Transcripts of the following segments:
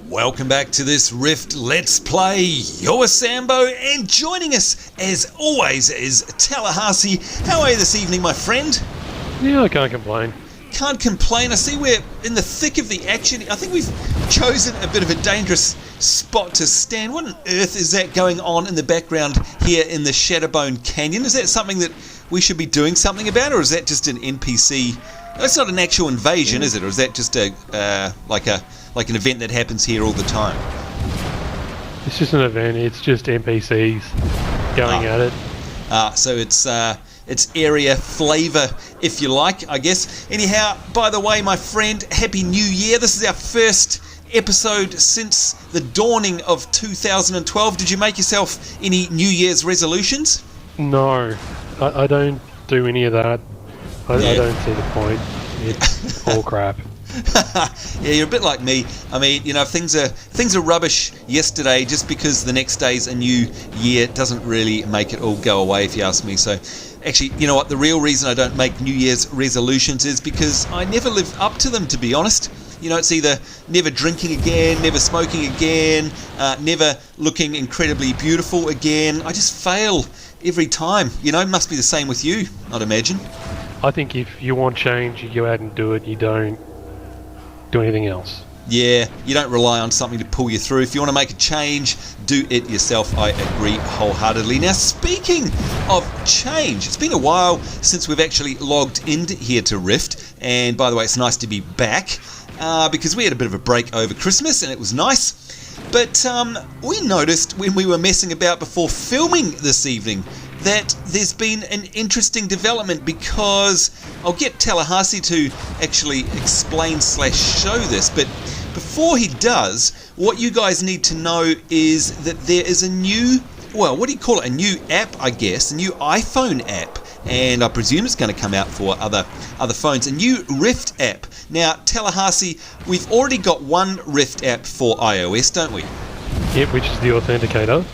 Welcome back to this Rift Let's Play. You're Sambo, and joining us, as always, is Tallahassee. How are you this evening, my friend? Yeah, I can't complain. Can't complain. I see we're in the thick of the action. I think we've chosen a bit of a dangerous spot to stand. What on earth is that going on in the background here in the Shatterbone Canyon? Is that something that we should be doing something about, or is that just an NPC? That's not an actual invasion, is it? Or is that just like an event that happens here all the time? It's just an event. It's just NPCs going at it. So it's area flavour, if you like, I guess. Anyhow, by the way, my friend, Happy New Year. This is our first episode since the dawning of 2012. Did you make yourself any New Year's resolutions? No, I don't do any of that. I don't see the point. It's all crap. Yeah, you're a bit like me. I mean, you know, if things are rubbish yesterday, just because the next day's a new year doesn't really make it all go away, if you ask me. So actually, you know what, the real reason I don't make New Year's resolutions is because I never live up to them, to be honest. You know, it's either never drinking again, never smoking again, never looking incredibly beautiful again. I just fail every time. You know, must be the same with you, I'd imagine. I think if you want change, you go out and do it. You don't do anything else. Yeah, you don't rely on something to pull you through. If you want to make a change, do it yourself. I agree wholeheartedly. Now, speaking of change, it's been a while since we've actually logged in here to Rift. And by the way, it's nice to be back because we had a bit of a break over Christmas and it was nice. But we noticed when we were messing about before filming this evening that there's been an interesting development, because I'll get Tallahassee to actually explain/show this, but before he does, what you guys need to know is that there is a new, well, what do you call it, a new app, I guess, a new iPhone app, and I presume it's going to come out for other phones, a new Rift app. Now, Tallahassee, we've already got one Rift app for iOS, don't we? Yep, which is the Authenticator.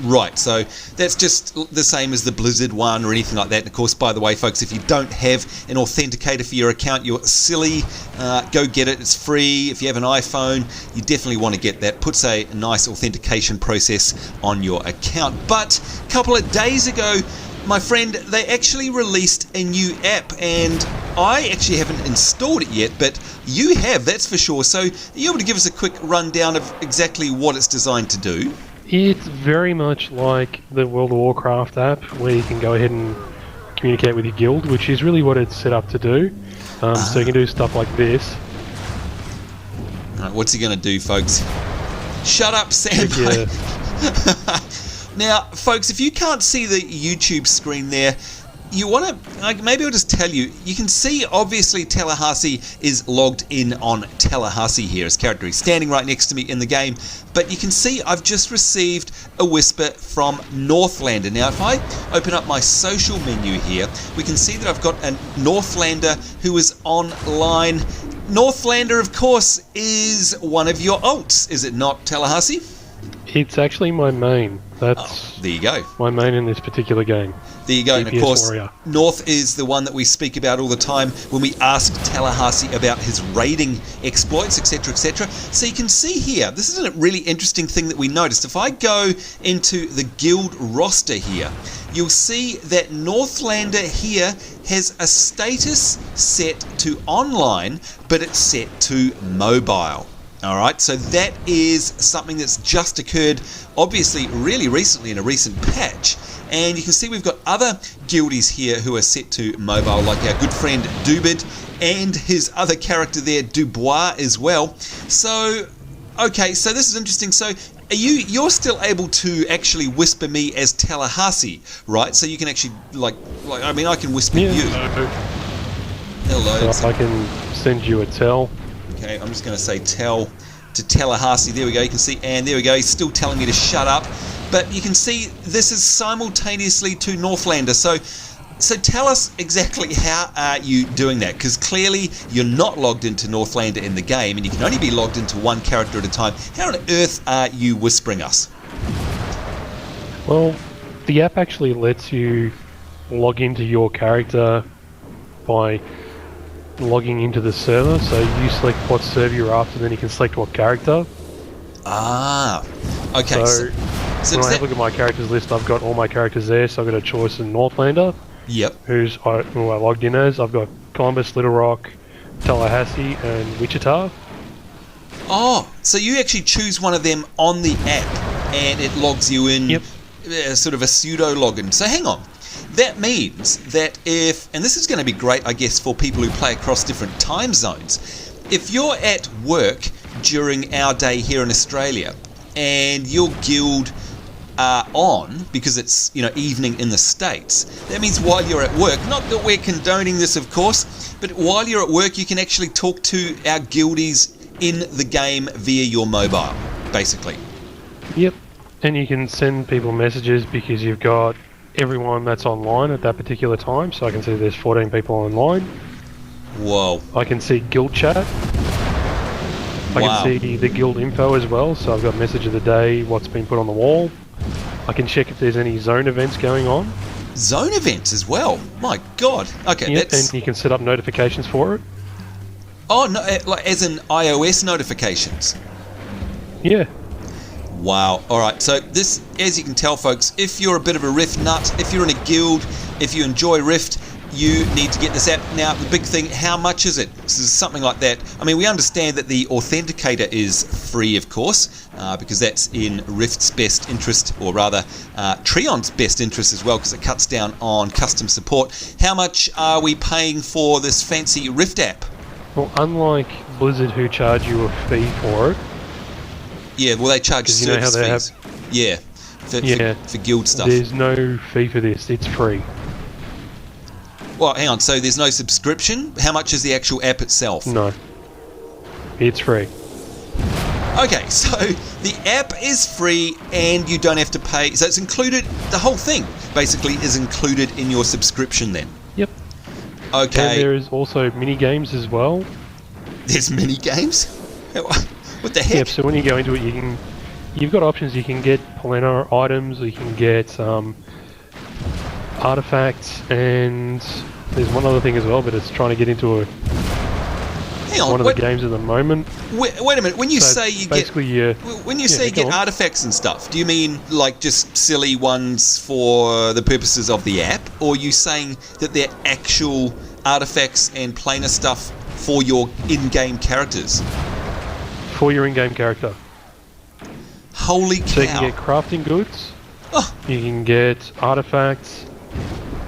Right, so that's just the same as the Blizzard one or anything like that. And of course, by the way, folks, if you don't have an authenticator for your account, you're silly. Go get it. It's free. If you have an iPhone, you definitely want to get that. Puts a nice authentication process on your account. But a couple of days ago, my friend, they actually released a new app, and I actually haven't installed it yet, but you have, that's for sure. So are you able to give us a quick rundown of exactly what it's designed to do? It's very much like the World of Warcraft app, where you can go ahead and communicate with your guild, which is really what it's set up to do. So you can do stuff like this. Alright, what's he going to do, folks? Shut up, Sam. Now, folks, if you can't see the YouTube screen there, you want to, maybe I'll just tell you, you can see obviously Tallahassee is logged in on Tallahassee here. His character is standing right next to me in the game, but you can see I've just received a whisper from Northlander. Now, if I open up my social menu here, we can see that I've got a Northlander who is online. Northlander, of course, is one of your alts, is it not, Tallahassee? It's actually my main. That's there you go. My main in this particular game. There you go, and of course, warrior. North is the one that we speak about all the time when we ask Tallahassee about his raiding exploits, etc., etc. So you can see here, this is a really interesting thing that we noticed. If I go into the guild roster here, you'll see that Northlander here has a status set to online, but it's set to mobile. Alright, so that is something that's just occurred, obviously, really recently in a recent patch. And you can see we've got other guildies here who are set to mobile, like our good friend Dubid and his other character there, Dubois, as well. So, okay, so this is interesting. So, you're still able to actually whisper me as Tallahassee, right? So you can actually, like I mean, I can whisper you. Hello. So I can send you a tell. Okay, I'm just going to say tell to Tallahassee. There we go, you can see, and there we go, he's still telling me to shut up. But you can see this is simultaneously to Northlander. So tell us exactly how are you doing that? Because clearly you're not logged into Northlander in the game, and you can only be logged into one character at a time. How on earth are you whispering us? Well, the app actually lets you log into your character by logging into the server, so you select what server you're after, then you can select what character. Ah, okay. So when I have a look at my characters list, I've got all my characters there. So I've got a choice in Northlander, Yep. who I logged in as. I've got Columbus, Little Rock, Tallahassee, and Wichita. Oh, so you actually choose one of them on the app, and it logs you in. Yep. Sort of a pseudo login. So hang on. That means that if, and this is going to be great, I guess, for people who play across different time zones, if you're at work during our day here in Australia and your guild are on, because it's, you know, evening in the States, that means while you're at work, not that we're condoning this, of course, but while you're at work, you can actually talk to our guildies in the game via your mobile, basically. Yep. And you can send people messages because you've got everyone that's online at that particular time. So I can see there's 14 people online. Whoa. I can see guild chat. I Wow. can see the guild info as well. So I've got message of the day, what's been put on the wall. I can check if there's any zone events going on. Zone events as well? My God. Okay, Yep, that's... and you can set up notifications for it. Oh, no, like as in iOS notifications? Yeah. Wow. All right. So this, as you can tell, folks, if you're a bit of a Rift nut, if you're in a guild, if you enjoy Rift, you need to get this app. Now, the big thing, how much is it? This is something like that. I mean, we understand that the Authenticator is free, of course, because that's in Rift's best interest, or rather, Trion's best interest as well, because it cuts down on custom support. How much are we paying for this fancy Rift app? Well, unlike Blizzard, who charge you a fee for it. Yeah, well, they charge 'Cause you know how service they fees. Yeah, for guild stuff. There's no fee for this. It's free. Well, hang on. So there's no subscription? How much is the actual app itself? No. It's free. Okay, so the app is free and you don't have to pay. So it's included, the whole thing basically is included in your subscription then? Yep. Okay. And there is also mini games as well. There's mini games? What the heck? Yep, so when you go into it, you've got options. You can get Polena items, you can get artifacts, and there's one other thing as well, but it's trying to get into Hang on, one of the games at the moment. Wait a minute, when you So say you basically get... When you say you get artifacts and stuff, do you mean like just silly ones for the purposes of the app? Or are you saying that they're actual artifacts and planar stuff for your in-game characters? For your in-game character. Holy cow. So you can get crafting goods, you can get artifacts,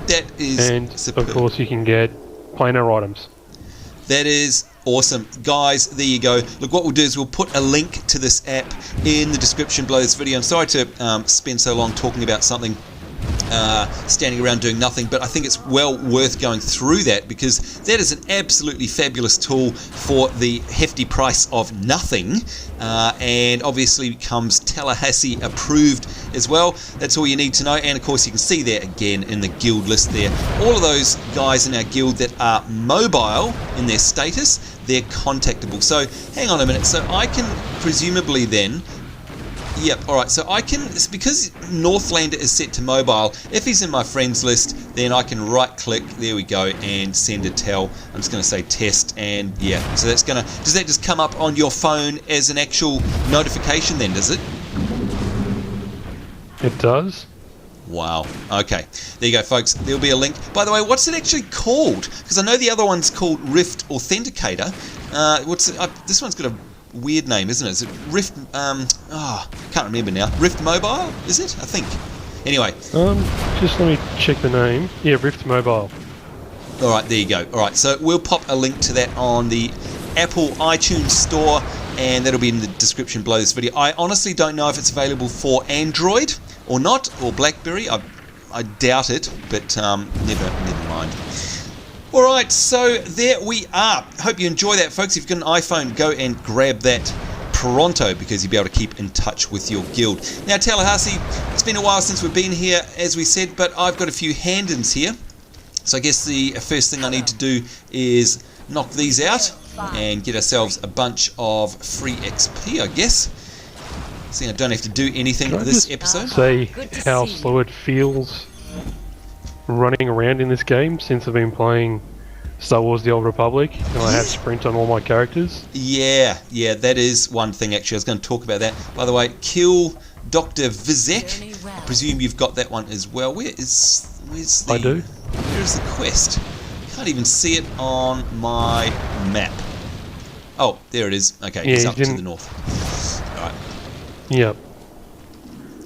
that is and superb. of course you can get planar items. That is awesome. Guys, there you go. Look, what we'll do is we'll put a link to this app in the description below this video. I'm sorry to spend so long talking about something standing around doing nothing, but I think it's well worth going through that, because that is an absolutely fabulous tool for the hefty price of nothing, and obviously comes Tallahassee approved as well. That's all you need to know, and of course you can see there again in the guild list there, all of those guys in our guild that are mobile in their status, they're contactable. So hang on a minute, so I can presumably then... Yep, alright, so I can, it's because Northlander is set to mobile, if he's in my friends list, then I can right click, there we go, and send a tell. I'm just going to say test, and yeah, so that's going to, does that just come up on your phone as an actual notification then, does it? It does. Wow, okay, there you go folks, there'll be a link. By the way, what's it actually called? Because I know the other one's called Rift Authenticator. This one's got a weird name, isn't it? Is it Rift, can't remember now. Rift Mobile, is it? I think. Anyway. Just let me check the name. Yeah, Rift Mobile. Alright, there you go. Alright, so we'll pop a link to that on the Apple iTunes Store, and that'll be in the description below this video. I honestly don't know if it's available for Android or not, or BlackBerry. I doubt it, but never mind. Alright, so there we are. Hope you enjoy that, folks. If you've got an iPhone, go and grab that pronto, because you'll be able to keep in touch with your guild. Now, Tallahassee, it's been a while since we've been here, as we said, but I've got a few hand-ins here. So I guess the first thing I need to do is knock these out and get ourselves a bunch of free XP, I guess. See, I don't have to do anything this episode. Say how slow it feels running around in this game since I've been playing Star Wars: The Old Republic, and I have sprint on all my characters. Yeah, that is one thing actually. I was going to talk about that. By the way, kill Doctor Visek. I presume you've got that one as well. Where's the... I do. Where's the quest? Can't even see it on my map. Oh, there it is. Okay, Yeah, it's up to the north. Alright. Yep.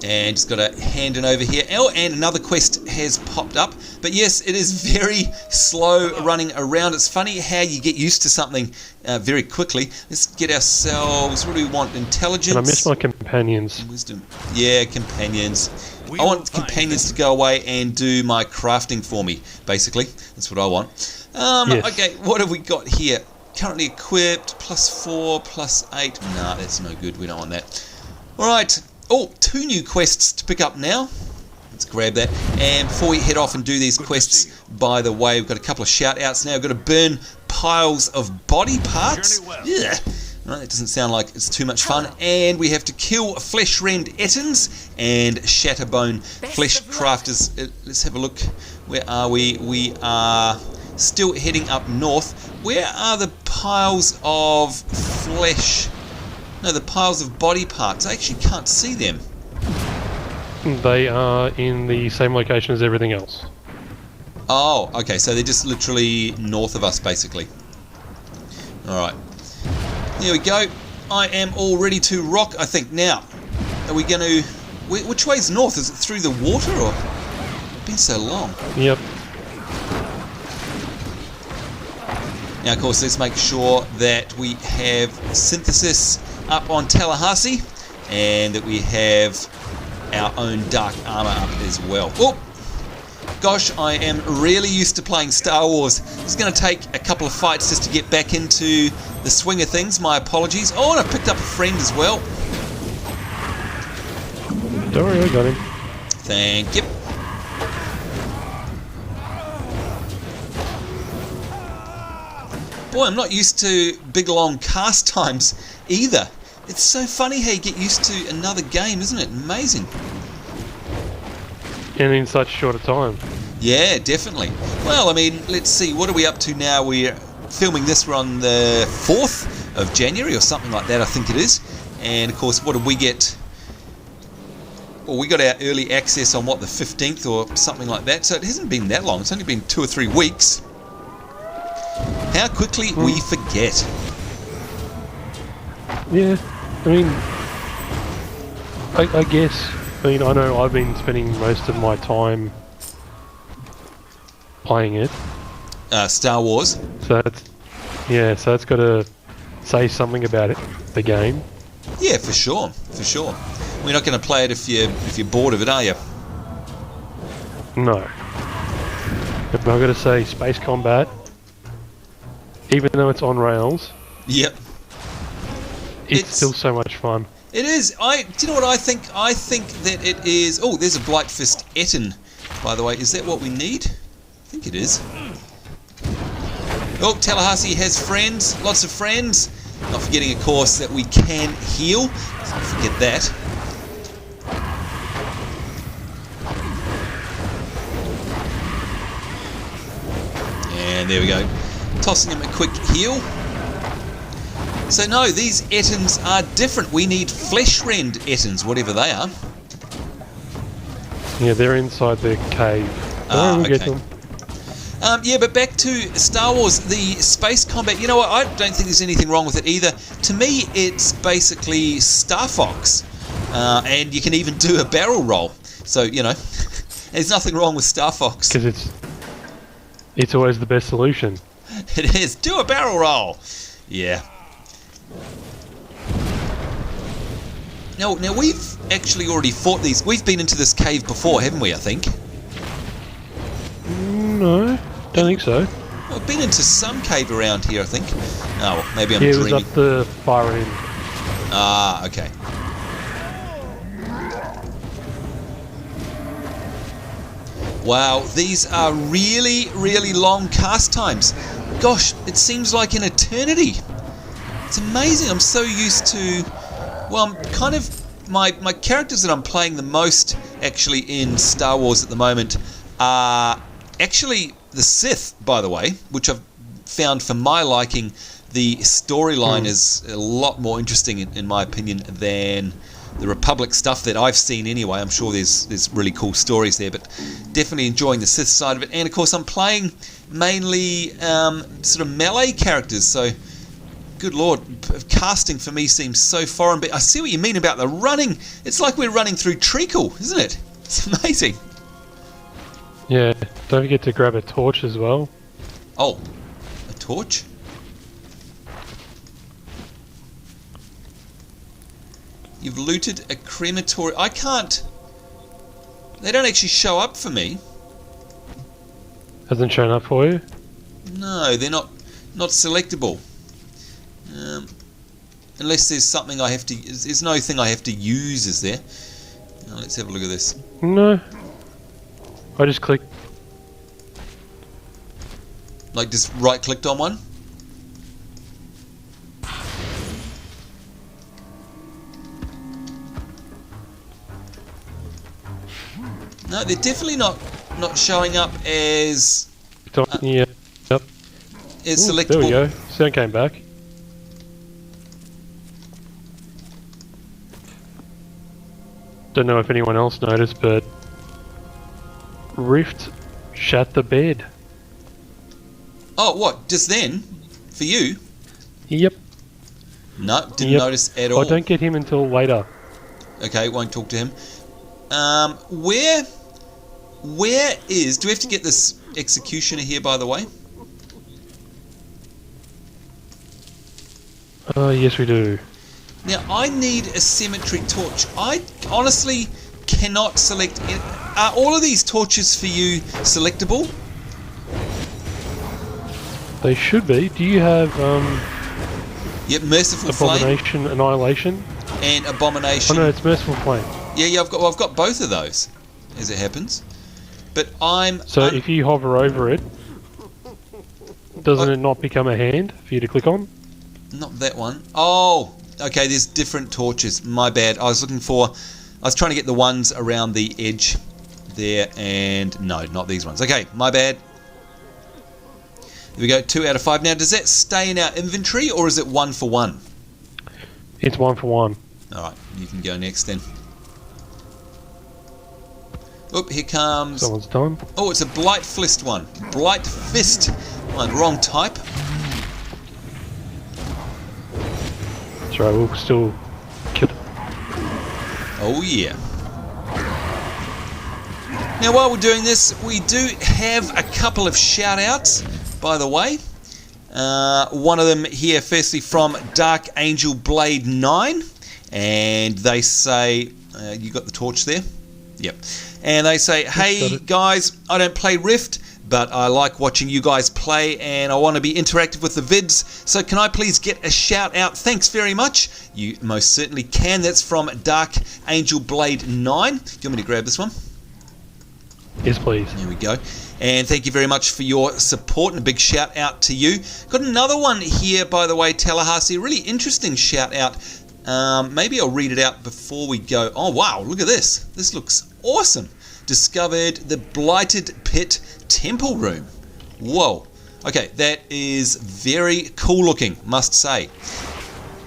And just got to hand it over here. Oh, and another quest has popped up. But yes, it is very slow running around. It's funny how you get used to something very quickly. Let's get ourselves... What do we want? Intelligence? And I miss my companions. Wisdom. Yeah, companions. I want companions to go away and do my crafting for me, basically. That's what I want. Yes. Okay, what have we got here? Currently equipped, +4, +8. Nah, that's no good. We don't want that. Alright. Oh, 2 new quests to pick up now. Let's grab that. And before we head off and do these quests, by the way, we've got a couple of shout-outs now. We've got to burn piles of body parts. Yeah. No, that doesn't sound like it's too much fun. And we have to kill Fleshrend Ettins and Shatterbone Fleshcrafters. Let's have a look. Where are we? We are still heading up north. Where are the piles of flesh? No, the piles of body parts. I actually can't see them. They are in the same location as everything else. Oh, okay. So they're just literally north of us, basically. Alright. There we go. I am all ready to rock, I think. Now, are we going to... Which way is north? Is it through the water or... It's been so long. Yep. Now, of course, let's make sure that we have synthesis up on Tallahassee and that we have our own dark armor up as well. Oh! Gosh, I am really used to playing Star Wars. It's going to take a couple of fights just to get back into the swing of things. My apologies. Oh, and I picked up a friend as well. Don't worry, I got him. Thank you. Boy, I'm not used to big long cast times either. It's so funny how you get used to another game, isn't it? Amazing. And in such short a time. Yeah, definitely. Well, I mean, let's see. What are we up to now? We're filming this. We're on the 4th of January or something like that, I think it is. And, of course, what did we get? Well, we got our early access on, what, the 15th or something like that. So it hasn't been that long. It's only been 2 or 3 weeks. How quickly we forget. Yeah, I mean, I guess, I know I've been spending most of my time playing it. Star Wars. So that's got to say something about it, the game. Yeah, for sure, for sure. We're not going to play it if you're bored of it, are you? No. But I've got to say, space combat, even though it's on rails, yep, it's still so much fun. It is. Do you know what I think? I think that it is... Oh, there's a Blightfist Ettin, by the way. Is that what we need? I think it is. Oh, Tallahassee has friends. Lots of friends. Not forgetting, of course, that we can heal. Let's not forget that. And there we go. Tossing him a quick heal. So no, these Ettins are different. We need Fleshrend Ettins, whatever they are. Yeah, they're inside the cave. We'll get them. Yeah, but back to Star Wars, the space combat. You know what? I don't think there's anything wrong with it either. To me, it's basically Star Fox. And you can even do a barrel roll. So, you know, there's nothing wrong with Star Fox. Because it's always the best solution. It is. Do a barrel roll. Yeah. Now we've actually already fought these. We've been into this cave before, haven't we, I think? No, don't think so. Well, I've been into some cave around here, I think. Oh, well, maybe I'm dreaming. dreaming. It was up the far end. Ah, okay. Wow, these are really, really long cast times. Gosh, it seems like an eternity. It's amazing. I'm so used to... Well, I'm kind of... My characters that I'm playing the most, actually, in Star Wars at the moment are actually the Sith, by the way, which I've found, for my liking, the storyline is a lot more interesting, in my opinion, than the Republic stuff that I've seen anyway. I'm sure there's really cool stories there, but definitely enjoying the Sith side of it. And of course, I'm playing mainly sort of melee characters, so good lord, casting for me seems so foreign. But I see what you mean about the running. It's like we're running through treacle, isn't it? It's amazing. Yeah, don't forget to grab a torch as well. Oh, a torch? You've looted a crematory. I can't... They don't actually show up for me. Hasn't shown up for you? No, they're not selectable. Unless there's something I have to... There's no thing I have to use, is there? Now, let's have a look at this. No. I just clicked. Like, just right-clicked on one? No, they're definitely not showing up as... Yeah, yep. As Ooh, selectable. there we go. Sound came back. Don't know if anyone else noticed, but Rift shat the bed. Oh, what? Just then? For you? Yep. No, didn't notice at all. I don't get him until later. Okay, won't talk to him. Where is... Do we have to get this executioner here, by the way? Yes we do. Now, I need a cemetery torch. I honestly cannot select... Are all of these torches for you selectable? They should be. Do you have Yep, Merciful Flame Abomination Annihilation? and Abomination. Oh no, it's Merciful Flame. Yeah, I've got both of those, as it happens. But So if you hover over it, doesn't it not become a hand for you to click on? Not that one. Oh, okay, there's different torches. My bad. I was trying to get the ones around the edge there, and no, not these ones. Okay, my bad. There we go, 2 out of 5. Now, does that stay in our inventory, or is it 1 for 1? It's 1 for 1. Alright, you can go next then. Oop, here comes... Someone's done. Oh, it's a Blight Fist one. Blight Fist. Oh, wrong type. That's right, we'll still kill it. Oh, yeah. Now, while we're doing this, we do have a couple of shout-outs, by the way. One of them here, firstly, from Dark Angel Blade 9. And they say... you got the torch there? Yep. And they say, hey, guys, I don't play Rift, but I like watching you guys play, and I want to be interactive with the vids, so can I please get a shout out? Thanks very much. You most certainly can. That's from Dark Angel Blade 9. Do you want me to grab this one? Yes, please. There we go. And thank you very much for your support, and a big shout out to you. Got another one here, by the way, Tallahassee. A really interesting shout out. Maybe I'll read it out before we go. Oh, wow, look at this. This looks awesome. Discovered the Blighted Pit Temple Room. Whoa. Okay, that is very cool looking, must say.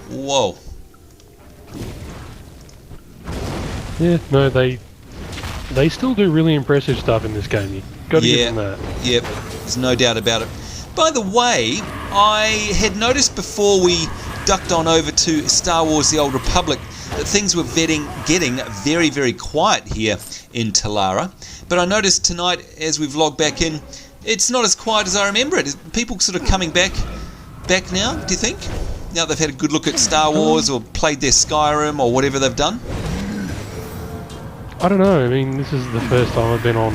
Whoa. Yeah, no, they still do really impressive stuff in this game. You got to give them that. Yep, there's no doubt about it. By the way, I had noticed before we ducked on over to Star Wars The Old Republic that things were getting very, very quiet here in Talara. But I noticed tonight, as we've logged back in, it's not as quiet as I remember it. Is people sort of coming back now, do you think? Now they've had a good look at Star Wars or played their Skyrim or whatever they've done? I don't know. I mean, this is the first time I've been on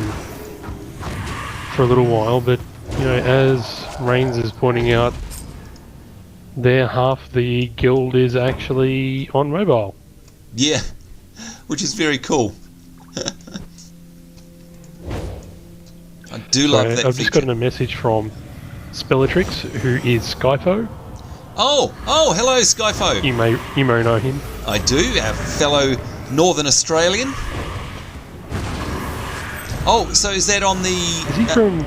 for a little while, but, you know, as Reigns is pointing out, there half the guild is actually on mobile. Yeah, which is very cool. I do love that I've feature. just gotten a message from Spellatrix, who is Skyfo. Oh, hello Skyfo. You may know him. I do, our fellow Northern Australian. Oh, so is that on the... Is he from...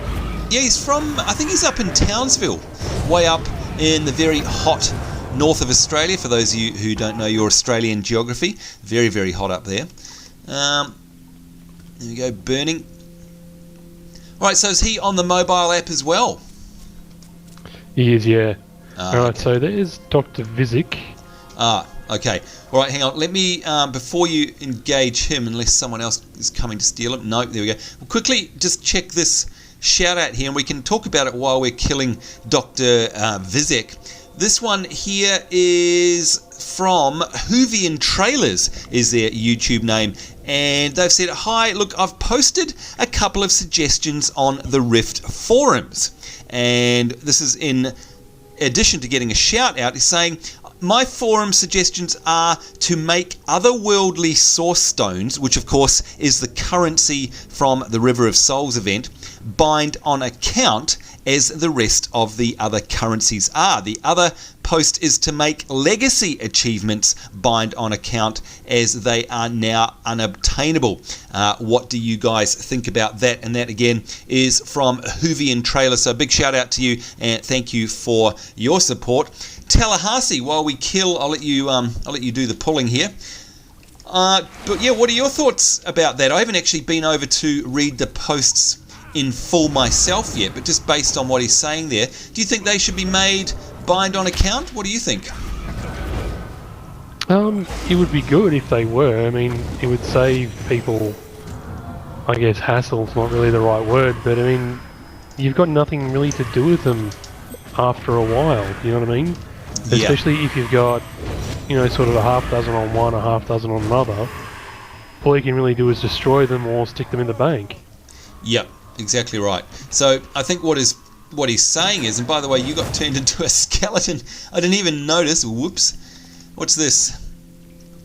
Yeah, he's from... I think he's up in Townsville. way up in the very hot north of Australia. For those of you who don't know your Australian geography, very, very hot up there. There we go, burning. Alright, so is he on the mobile app as well? He is, yeah. Alright, Okay. so there's Doctor Visek. Okay. Alright, hang on. Let me, before you engage him, unless someone else is coming to steal him. No, there we go. We'll quickly just check this shout out here, and we can talk about it while we're killing Doctor Visek. This one here is from Hoovian Trailers, is their YouTube name. And they've said, hi, look, I've posted a couple of suggestions on the Rift forums. And this is in addition to getting a shout out. He's saying, my forum suggestions are to make otherworldly source stones, which of course is the currency from the River of Souls event, bind on account as the rest of the other currencies are. The other post is to make legacy achievements bind on account as they are now unobtainable. What do you guys think about that? And that again is from Hoovian Trailer. So big shout out to you and thank you for your support. Tallahassee, while we kill, I'll let you do the pulling here. But yeah, what are your thoughts about that? I haven't actually been over to read the posts in full myself yet, but just based on what he's saying there, do you think they should be made bind on account? What do you think? It would be good if they were. I mean, it would save people, I guess hassle's not really the right word, but I mean, you've got nothing really to do with them after a while, you know what I mean? Yeah. Especially if you've got, you know, sort of a half dozen on one, a half dozen on another. All you can really do is destroy them or stick them in the bank. Yep, exactly right. So I think what he's saying is, and by the way, you got turned into a skeleton. I didn't even notice. Whoops. What's this?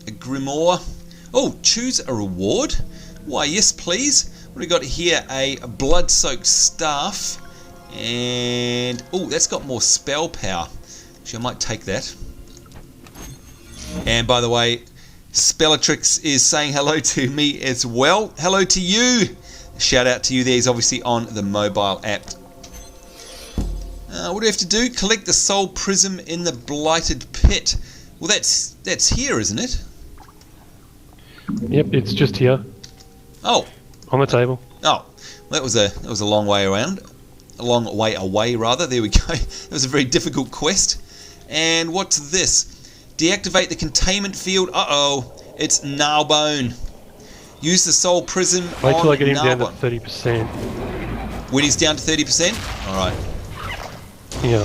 A grimoire. Oh, choose a reward. Why, yes, please. What do we got here? A blood-soaked staff. And oh, that's got more spell power. Actually, I might take that. And by the way, Spellatrix is saying hello to me as well. Hello to you. Shout out to you there. He's obviously on the mobile app. What do we have to do? Collect the soul prism in the Blighted Pit. Well, that's here, isn't it? Yep, it's just here. Oh. On the table. Oh. Well, that was a long way around. A long way away, rather. There we go. That was a very difficult quest. And what's this? Deactivate the containment field. Uh-oh. It's Gnawbone. Use the soul prism Wait till on I get him down to Gnawbone. 30%. When he's down to 30%? Alright. Yeah.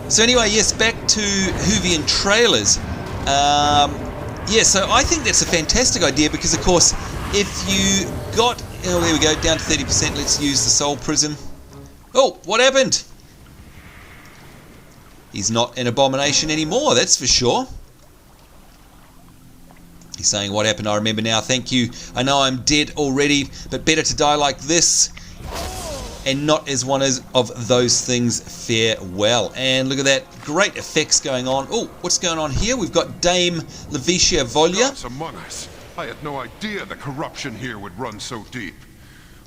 So anyway, yes, back to Hoovian Trailers. Yeah, so I think that's a fantastic idea because, of course, if you got... Oh, there we go, down to 30%. Let's use the soul prism. Oh, what happened? He's not an abomination anymore, that's for sure. He's saying, what happened? I remember now, thank you. I know I'm dead already, but better to die like this and not as one of those things. Farewell. And look at that, great effects going on. Oh, what's going on here? We've got Dame Levitia Volia. Gods among us. I had no idea the corruption here would run so deep.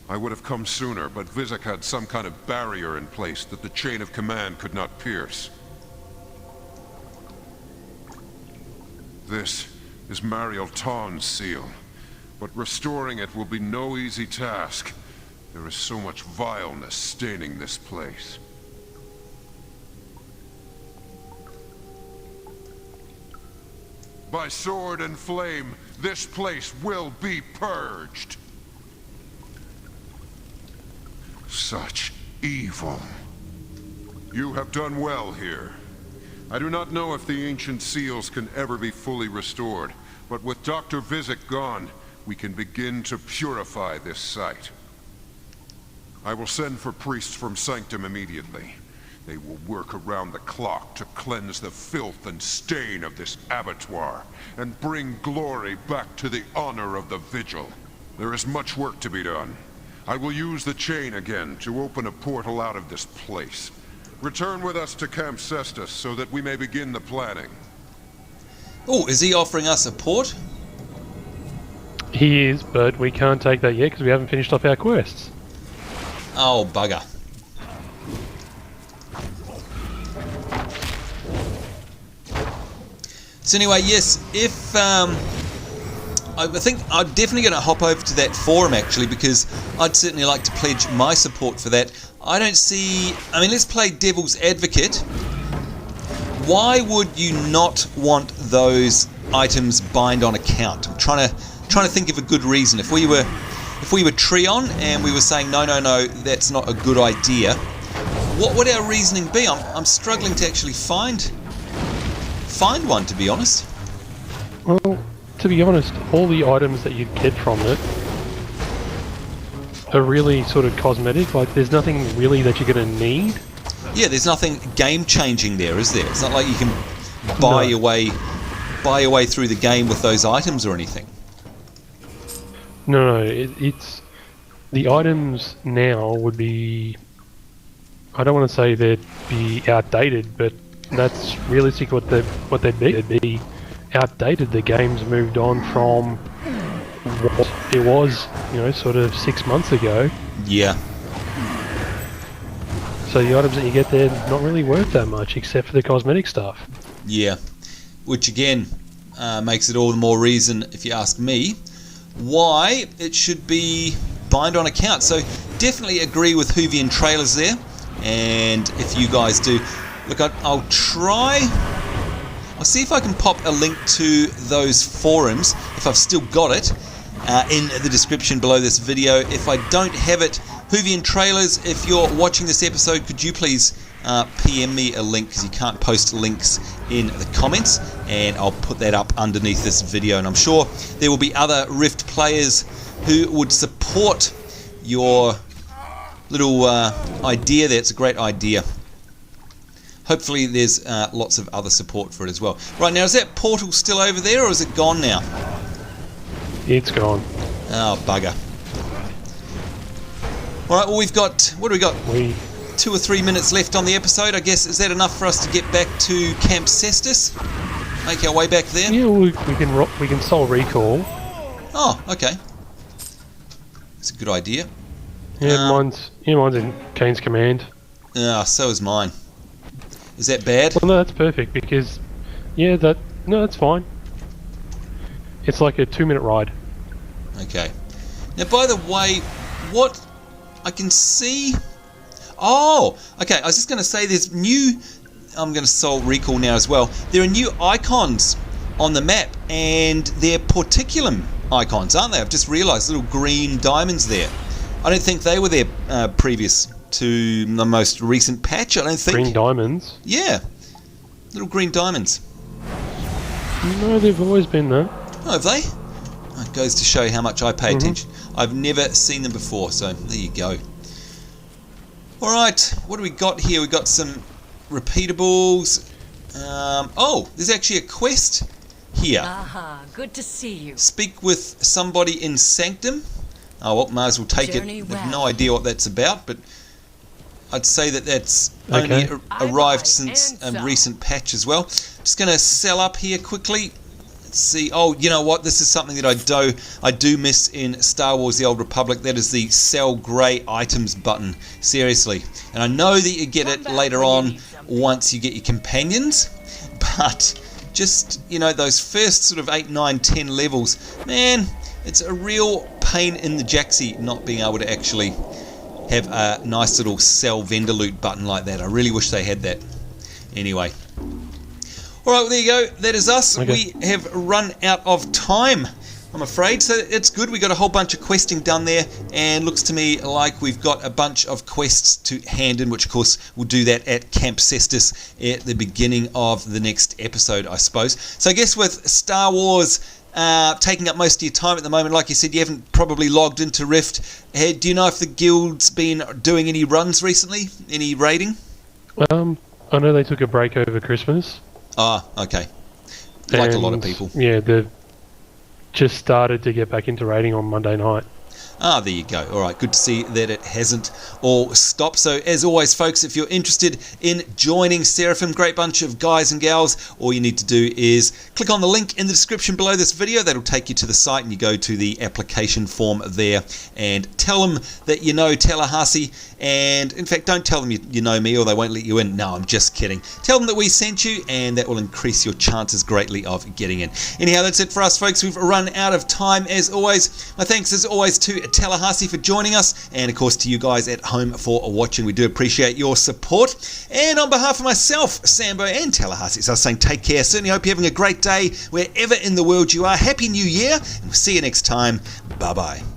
I would have come sooner, but Visek had some kind of barrier in place that the chain of command could not pierce. This is Mariel Tawn's seal, but restoring it will be no easy task. There is so much vileness staining this place. By sword and flame, this place will be purged. Such evil. You have done well here. I do not know if the ancient seals can ever be fully restored, but with Doctor Visek gone, we can begin to purify this site. I will send for priests from Sanctum immediately. They will work around the clock to cleanse the filth and stain of this abattoir, and bring glory back to the honor of the Vigil. There is much work to be done. I will use the chain again to open a portal out of this place. Return with us to Camp Cestus so that we may begin the planning. Oh, is he offering us a port? He is, but we can't take that yet because we haven't finished off our quests. Oh, bugger. So anyway, yes, if I think I'm definitely going to hop over to that forum actually, because I'd certainly like to pledge my support for that. I don't see. I mean, let's play devil's advocate. Why would you not want those items bind on account? I'm trying to think of a good reason. If we were Trion and we were saying no, that's not a good idea, what would our reasoning be? I'm struggling to actually find one, to be honest. Well, to be honest, all the items that you get from it are really sort of cosmetic. Like, there's nothing really that you're going to need. Yeah, there's nothing game-changing there, is there? It's not like you can buy your way through the game with those items or anything. No, it's the items now would be. I don't want to say they'd be outdated, but that's realistic what they'd be. They'd be outdated. The game's moved on from what it was, sort of 6 months ago. Yeah. So the items that you get there are not really worth that much, except for the cosmetic stuff. Yeah, which again makes it all the more reason, if you ask me, why it should be bind on account. So definitely agree with Hoovian Trailers there, and if you guys do, look, I'll see if I can pop a link to those forums, if I've still got it, in the description below this video. If I don't have it, Hoovian Trailers, if you're watching this episode, could you please PM me a link, because you can't post links in the comments, and I'll put that up underneath this video. And I'm sure there will be other Rift players who would support your little idea there. It's a great idea. Hopefully there's lots of other support for it as well. Right, now, is that portal still over there, or is it gone now? It's gone. Oh, bugger. Alright, well, we've got, what do we got? 2 or 3 minutes left on the episode, I guess. Is that enough for us to get back to Camp Cestus? Make our way back there? Yeah, we can soul recall. Oh, okay. That's a good idea. Yeah, mine's in Kane's command. So is mine. Is that bad? Well, no, that's perfect, because that's fine. It's like a 2-minute ride. Okay. Now, by the way, what I can see... Oh, okay, I was just going to say there's new... I'm going to soul recall now as well. There are new icons on the map, and they're Porticulum icons, aren't they? I've just realised, little green diamonds there. I don't think they were there previous to the most recent patch, I don't think. Green diamonds? Yeah. Little green diamonds. No, they've always been there. Oh, have they? It goes to show how much I pay attention. I've never seen them before, so there you go. Alright, what do we got here? We got some repeatables. Oh, there's actually a quest here. Aha, good to see you. Speak with somebody in Sanctum. Oh, well, might as well take Journey it. well. I've no idea what that's about, but I'd say that that's only arrived since a recent patch as well. Just going to sell up here quickly. Let's see. Oh, you know what? This is something that I do miss in Star Wars: The Old Republic. That is the sell grey items button. Seriously. And I know that you get it later on once you get your companions, but just, those first sort of 8, 9, 10 levels, man, it's a real pain in the jacksie not being able to actually have a nice little sell vendor loot button like that. I really wish they had that. Anyway. Alright, well, there you go. That is us. Okay. We have run out of time, I'm afraid. So it's good. We got a whole bunch of questing done there, and looks to me like we've got a bunch of quests to hand in, which of course we'll do that at Camp Cestus at the beginning of the next episode, I suppose. So I guess with Star Wars taking up most of your time at the moment, like you said, you haven't probably logged into Rift. Do you know if the guild's been doing any runs recently? Any raiding? I know they took a break over Christmas. Ah, okay. Like a lot of people. Yeah, they've just started to get back into raiding on Monday night. There you go. All right, good to see that it hasn't all stopped. So as always, folks, if you're interested in joining Seraphim, great bunch of guys and gals, all you need to do is click on the link in the description below this video. That'll take you to the site, and you go to the application form there and tell them that you know Tallahassee. And in fact, don't tell them you know me or they won't let you in. No, I'm just kidding. Tell them that we sent you, and that will increase your chances greatly of getting in. Anyhow, that's it for us, folks. We've run out of time as always. My thanks as always to Tallahassee for joining us, and of course to you guys at home for watching. We do appreciate your support. And on behalf of myself, Sambo, and Tallahassee, so I was saying take care. Certainly hope you're having a great day wherever in the world you are. Happy New Year, and we'll see you next time. Bye-bye.